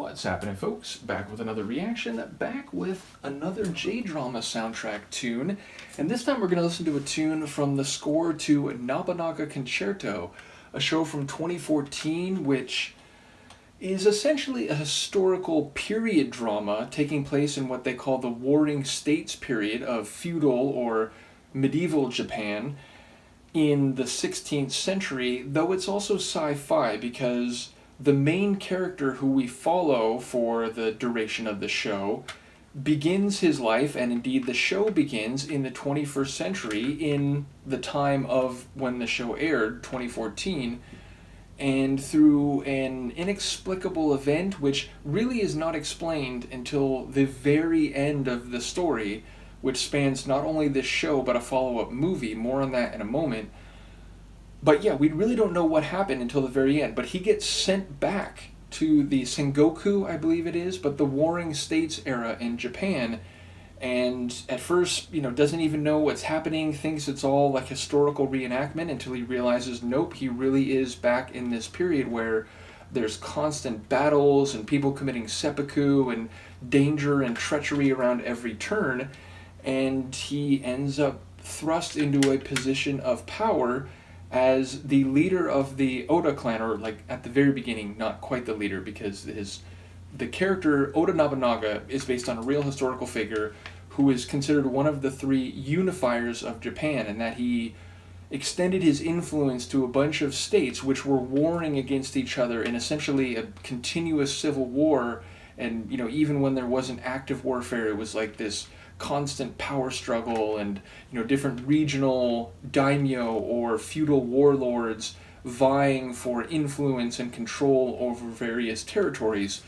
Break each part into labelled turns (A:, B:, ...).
A: What's happening, folks? Back with another reaction, back with another J-drama soundtrack tune, and this time we're going to listen to a tune from the score to Nobunaga Concerto, a show from 2014 which is essentially a historical period drama taking place in what they call the Warring States period of feudal or medieval Japan in the 16th century, though it's also sci-fi because the main character who we follow for the duration of the show begins his life, and indeed the show begins in the 21st century, in the time of when the show aired, 2014, and through an inexplicable event which really is not explained until the very end of the story, which spans not only this show but a follow-up movie, more on that in a moment. But yeah, we really don't know what happened until the very end. But he gets sent back to the Sengoku, I believe it is, but the Warring States era in Japan. And at first, doesn't even know what's happening, thinks it's all like historical reenactment until he realizes, nope, he really is back in this period where there's constant battles and people committing seppuku and danger and treachery around every turn. And he ends up thrust into a position of power as the leader of the Oda clan, or like at the very beginning, not quite the leader, because the character Oda Nobunaga is based on a real historical figure who is considered one of the three unifiers of Japan, and that he extended his influence to a bunch of states which were warring against each other in essentially a continuous civil war. And even when there wasn't active warfare, it was like this constant power struggle, and different regional daimyo or feudal warlords vying for influence and control over various territories.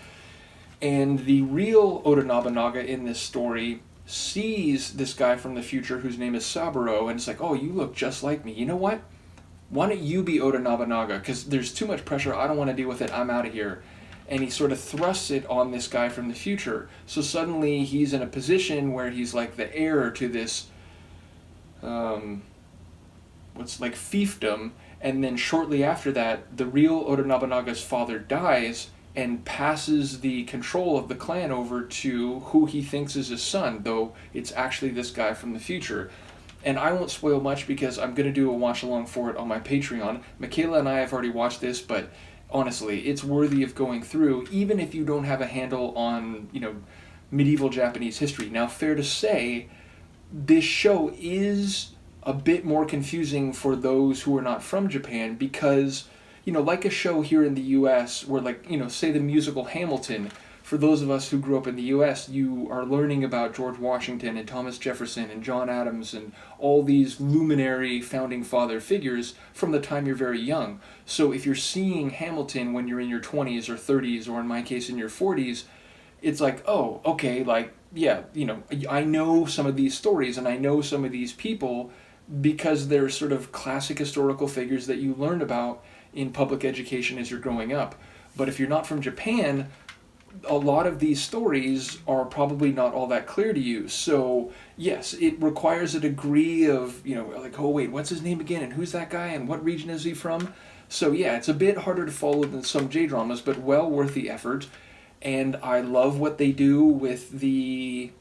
A: And the real Oda Nobunaga in this story sees this guy from the future whose name is Saburo, and it's like, oh, you look just like me. You know what? Why don't you be Oda Nobunaga? Because there's too much pressure. I don't want to deal with it. I'm out of here. And he sort of thrusts it on this guy from the future. So suddenly he's in a position where he's like the heir to this, fiefdom. And then shortly after that, the real Oda Nobunaga's father dies and passes the control of the clan over to who he thinks is his son, though it's actually this guy from the future. And I won't spoil much because I'm going to do a watch-along for it on my Patreon. Michaela and I have already watched this, but honestly, it's worthy of going through, even if you don't have a handle on, medieval Japanese history. Now, fair to say, this show is a bit more confusing for those who are not from Japan because, like a show here in the U.S. where, say the musical Hamilton, for those of us who grew up in the U.S., you are learning about George Washington and Thomas Jefferson and John Adams and all these luminary founding father figures from the time you're very young. So if you're seeing Hamilton when you're in your 20s or 30s, or in my case in your 40s, it's like, oh, okay, I know some of these stories and I know some of these people because they're sort of classic historical figures that you learn about in public education as you're growing up. But if you're not from Japan, a lot of these stories are probably not all that clear to you. So yes, it requires a degree of, oh wait, what's his name again? And who's that guy? And what region is he from? So yeah, it's a bit harder to follow than some J-dramas, but well worth the effort. And I love what they do with the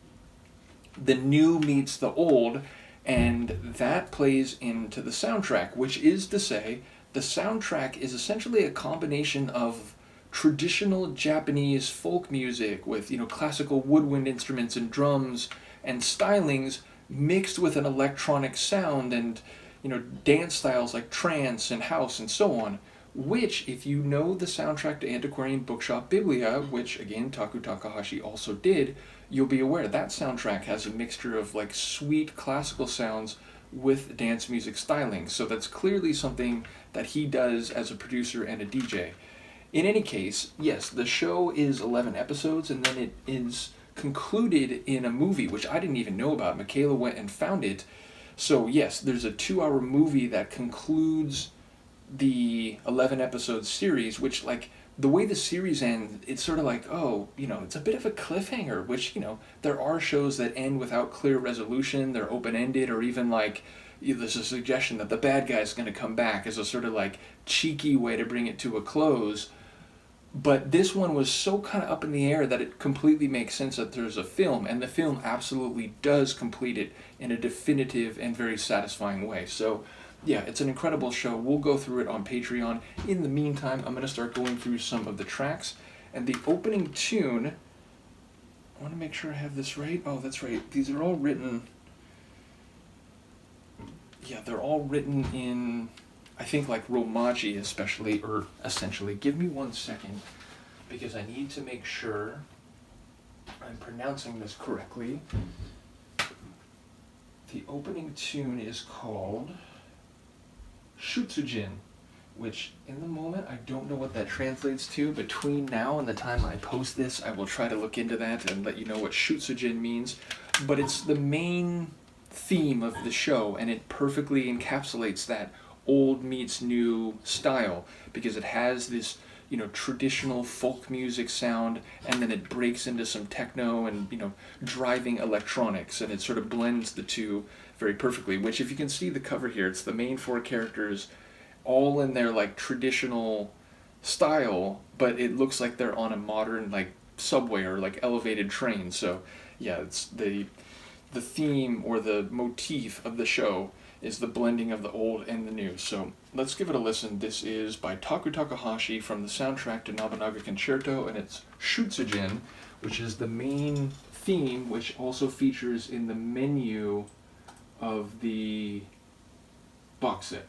A: new meets the old, and that plays into the soundtrack, which is to say, the soundtrack is essentially a combination of traditional Japanese folk music with, classical woodwind instruments and drums and stylings mixed with an electronic sound and, dance styles like trance and house and so on, which, if you know the soundtrack to Antiquarian Bookshop Biblia, which, again, Taku Takahashi also did, you'll be aware that soundtrack has a mixture of, sweet classical sounds with dance music styling. So that's clearly something that he does as a producer and a DJ. In any case, yes, the show is 11 episodes, and then it is concluded in a movie, which I didn't even know about. Michaela went and found it. So yes, there's a 2-hour movie that concludes the 11-episode series, which, the way the series ends, it's sort of like, oh, it's a bit of a cliffhanger, which, there are shows that end without clear resolution, they're open-ended, or even, there's a suggestion that the bad guy's going to come back as a sort of, cheeky way to bring it to a close. But this one was so kind of up in the air that it completely makes sense that there's a film, and the film absolutely does complete it in a definitive and very satisfying way. So, yeah, it's an incredible show. We'll go through it on Patreon. In the meantime, I'm going to start going through some of the tracks. And the opening tune, I want to make sure I have this right. Oh, that's right. These are all written... Yeah, they're all written in... I think like Romaji especially, or essentially. Give me 1 second, because I need to make sure I'm pronouncing this correctly. The opening tune is called Shutsujin, which in the moment I don't know what that translates to. Between now and the time I post this, I will try to look into that and let you know what Shutsujin means. But it's the main theme of the show, and it perfectly encapsulates that old meets new style, because it has this, traditional folk music sound, and then it breaks into some techno and, driving electronics, and it sort of blends the two very perfectly, which, if you can see the cover here, it's the main 4 characters all in their like traditional style, but it looks like they're on a modern like subway or like elevated train. So yeah, it's the theme or the motif of the show is the blending of the old and the new. So let's give it a listen. This is by Taku Takahashi from the soundtrack to Nobunaga Concerto, and it's Shutsujin, which is the main theme, which also features in the menu of the box set.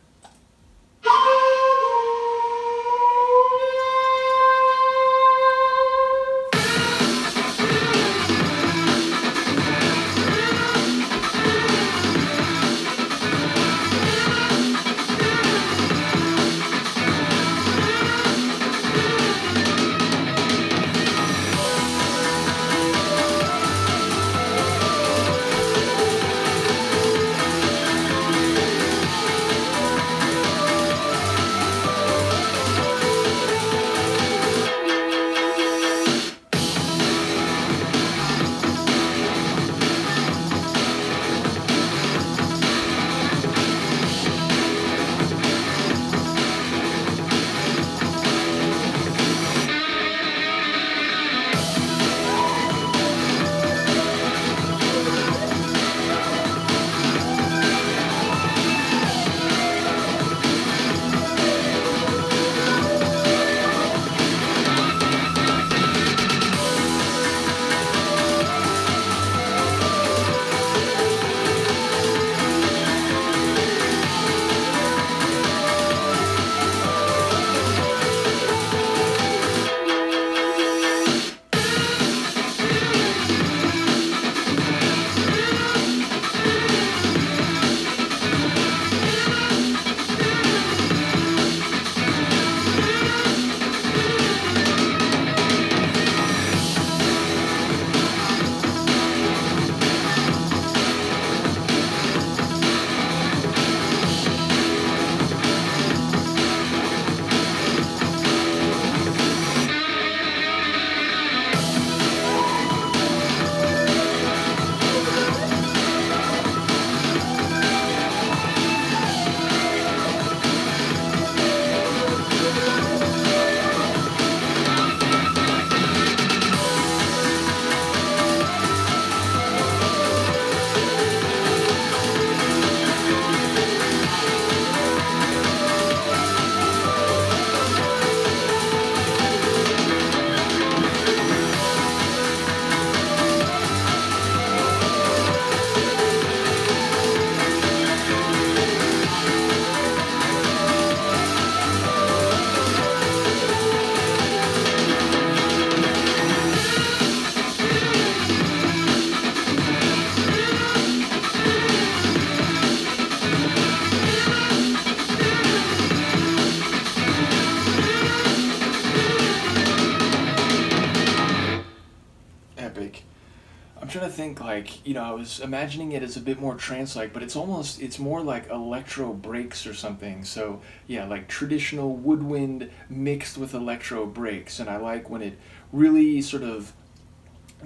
A: Think like, I was imagining it as a bit more trance-like, but it's more like electro breaks or something. So yeah, like traditional woodwind mixed with electro breaks, and I like when it really sort of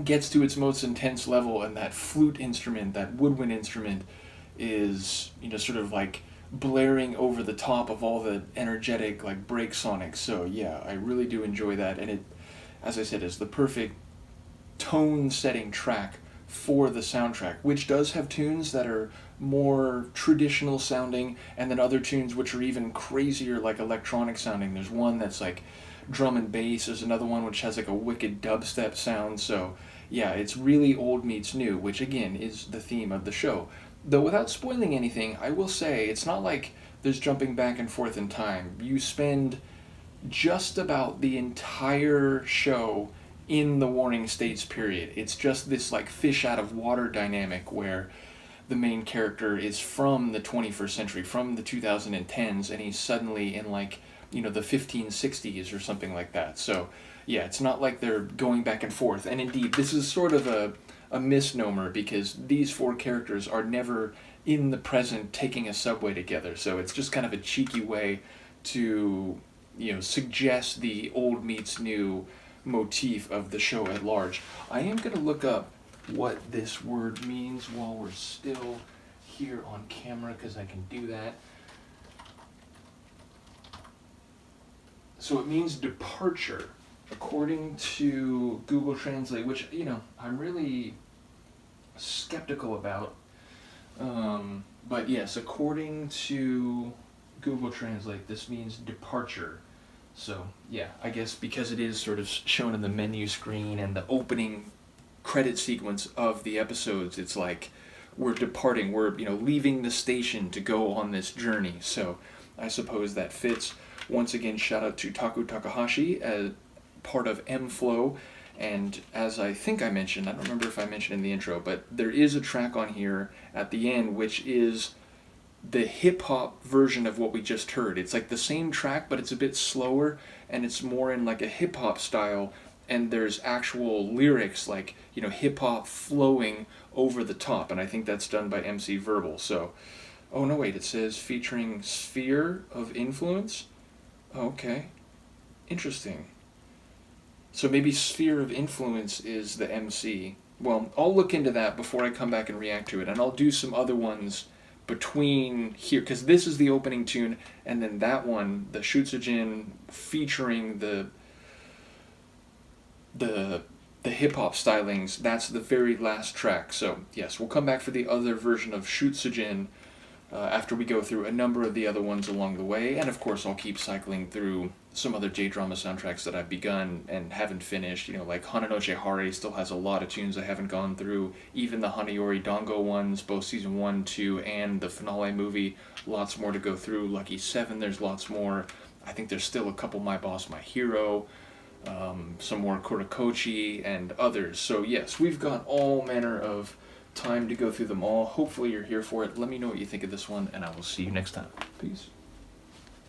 A: gets to its most intense level, and that flute instrument, that woodwind instrument, is sort of like blaring over the top of all the energetic like break sonics. So yeah, I really do enjoy that, and it, as I said, is the perfect tone setting track for the soundtrack, which does have tunes that are more traditional sounding, and then other tunes which are even crazier, like electronic sounding. There's one that's like drum and bass. There's another one which has like a wicked dubstep sound. So yeah, it's really old meets new, which again is the theme of the show. Though without spoiling anything, I will say it's not like there's jumping back and forth in time. You spend just about the entire show in the Warring States period. It's just this like fish out of water dynamic where the main character is from the 21st century, from the 2010s, and he's suddenly in like, the 1560s or something like that. So yeah, it's not like they're going back and forth. And indeed, this is sort of a misnomer because these four characters are never in the present taking a subway together. So it's just kind of a cheeky way to, suggest the old meets new motif of the show at large. I am going to look up what this word means while we're still here on camera, because I can do that. So it means departure, according to Google Translate, which, I'm really skeptical about. But yes, according to Google Translate, this means departure. So yeah, I guess because it is sort of shown in the menu screen and the opening credit sequence of the episodes, it's like we're departing, we're leaving the station to go on this journey. So I suppose that fits. Once again, shout out to Taku Takahashi as part of M-Flow, and as I think I mentioned, I don't remember if I mentioned in the intro, but there is a track on here at the end which is the hip-hop version of what we just heard. It's like the same track, but it's a bit slower, and it's more in like a hip-hop style, and there's actual lyrics like, hip-hop flowing over the top, and I think that's done by MC Verbal. So, oh no wait, it says featuring Sphere of Influence? Okay, interesting. So maybe Sphere of Influence is the MC. Well, I'll look into that before I come back and react to it, and I'll do some other ones between here, because this is the opening tune, and then that one, the Shutsujin, featuring the hip-hop stylings, that's the very last track. So yes, we'll come back for the other version of Shutsujin after we go through a number of the other ones along the way, and of course I'll keep cycling through some other J-drama soundtracks that I've begun and haven't finished. Like Hana Hare still has a lot of tunes I haven't gone through. Even the Hana Yori Dango ones, both season 1, 2, and the finale movie, lots more to go through. Lucky 7, there's lots more. I think there's still a couple My Boss, My Hero, some more Kurakochi, and others. So yes, we've got all manner of time to go through them all. Hopefully you're here for it. Let me know what you think of this one, and I will see you next time. Peace.